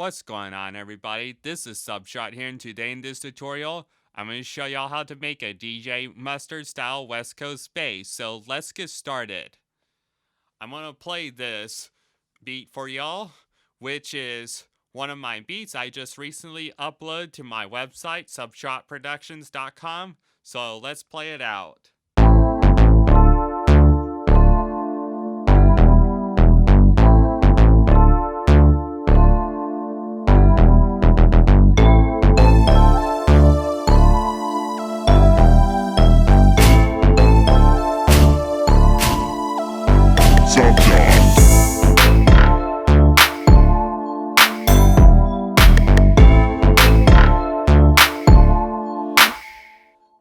What's going on, everybody? This is Subshot here, and today in this tutorial, I'm going to show y'all how to make a DJ Mustard style West Coast bass. So let's get started. I'm going to play this beat for y'all, which is one of my beats I just recently uploaded to my website, subshotproductions.com. So let's play it out.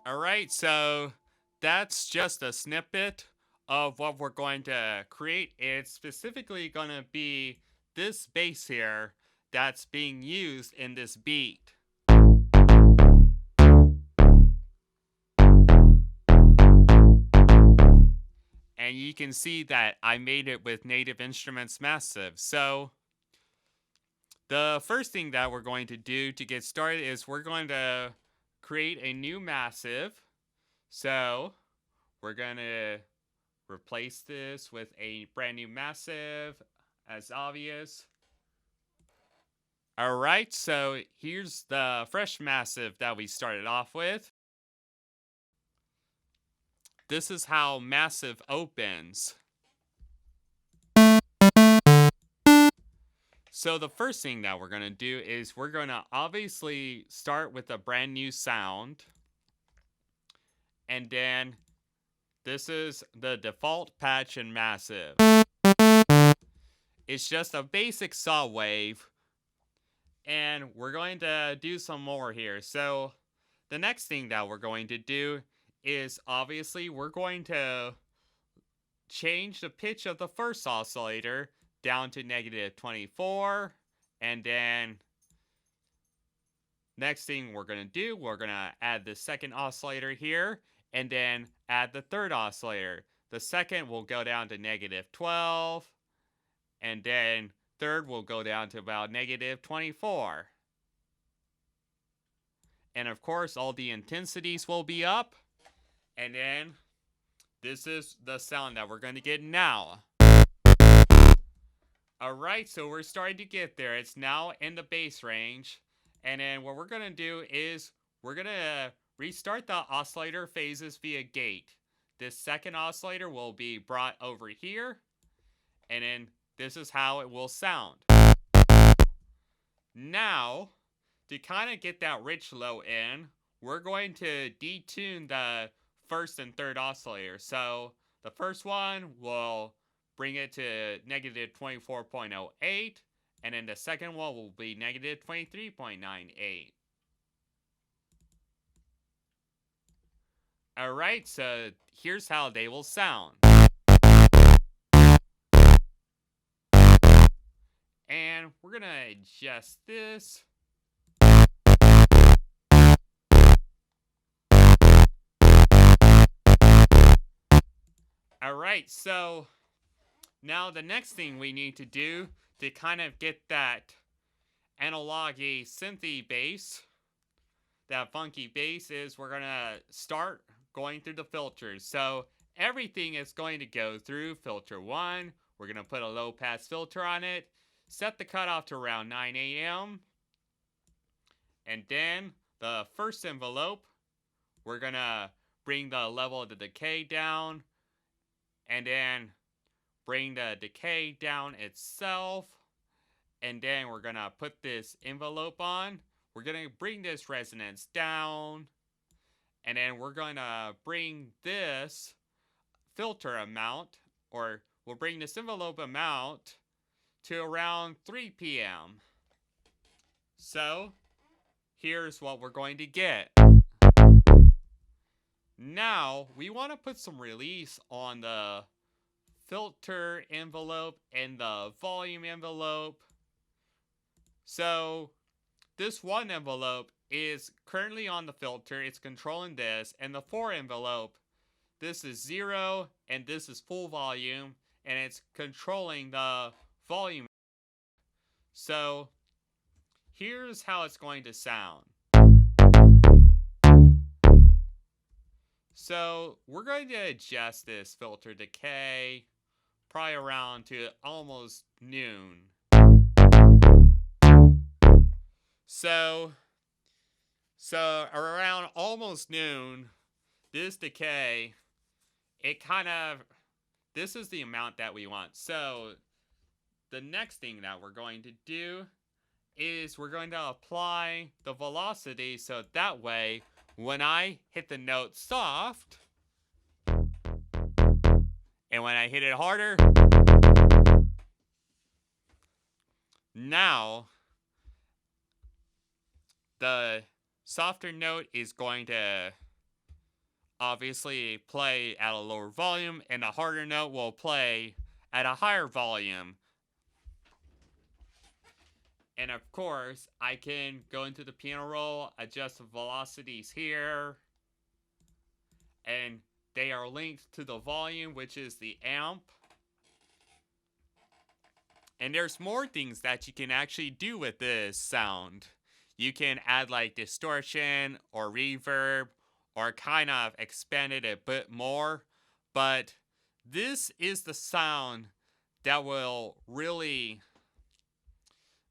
Alright, so that's just a snippet of what we're going to create. It's specifically going to be this bass here that's being used in this beat. And you can see that I made it with Native Instruments Massive. So the first thing that we're going to do to get started is we're going to create a new massive. So we're going to replace this with a brand new massive, as obvious. Alright, so here's the fresh massive that we started off with. This is how massive opens. So the first thing that we're going to do is we're going to obviously start with a brand new sound. And then this is the default patch in massive. It's just a basic saw wave. And we're going to do some more here. So the next thing that we're going to do is obviously we're going to change the pitch of the first oscillator down to -24. And then next thing we're going to do, we're going to add the second oscillator here and then add the third oscillator. The second will go down to -12, and then third will go down to about -24. And of course, all the intensities will be up. And then this is the sound that we're going to get now. Alright, so we're starting to get there. It's now in the bass range. And then what we're going to do is we're going to restart the oscillator phases via gate. This second oscillator will be brought over here. And then this is how it will sound. Now, to kind of get that rich low in, we're going to detune the first and third oscillator. So the first one will bring it to -24.08, and then the second one will be -23.98. Alright, so here's how they will sound. And we're going to adjust this. Alright, so now the next thing we need to do to kind of get that analog-y synthy bass, that funky bass, is we're going to start going through the filters. So everything is going to go through filter 1. We're going to put a low pass filter on it, set the cutoff to around 9 AM. And then the first envelope, we're going to bring the level of the decay down, and then bring the decay down itself. And then we're going to put this envelope on. We're going to bring this resonance down. And then we're going to bring this filter amount, or we'll bring this envelope amount to around 3 PM. So here's what we're going to get. Now we want to put some release on the filter envelope and the volume envelope. So this one envelope is currently on the filter, it's controlling this, and the 4 envelope, this is 0 and this is full volume, and it's controlling the volume. So here's how it's going to sound. So we're going to adjust this filter decay probably around to almost noon. So around almost noon, this decay, this is the amount that we want. So the next thing that we're going to do is we're going to apply the velocity so that way when I hit the note soft and when I hit it harder, now the softer note is going to obviously play at a lower volume and the harder note will play at a higher volume. And of course, I can go into the piano roll, adjust the velocities here, and they are linked to the volume, which is the amp. And there's more things that you can actually do with this sound. You can add like distortion or reverb or kind of expand it a bit more. But this is the sound that will really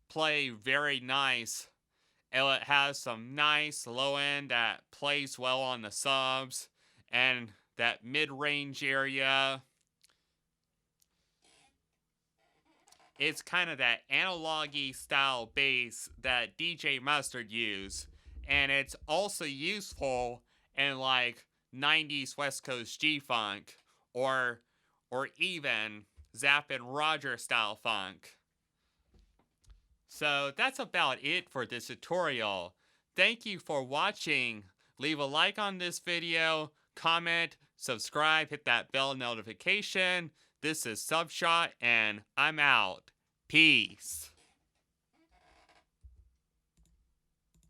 play very nice. And it has some nice low end that plays well on the subs and that mid-range area. It's kind of that analog-y style bass that DJ Mustard used. And it's also useful in like 90s West Coast G-Funk or even Zapp and Roger style funk. So that's about it for this tutorial. Thank you for watching. Leave a like on this video, comment, subscribe, hit that bell notification. This is Subshot, and I'm out. Peace.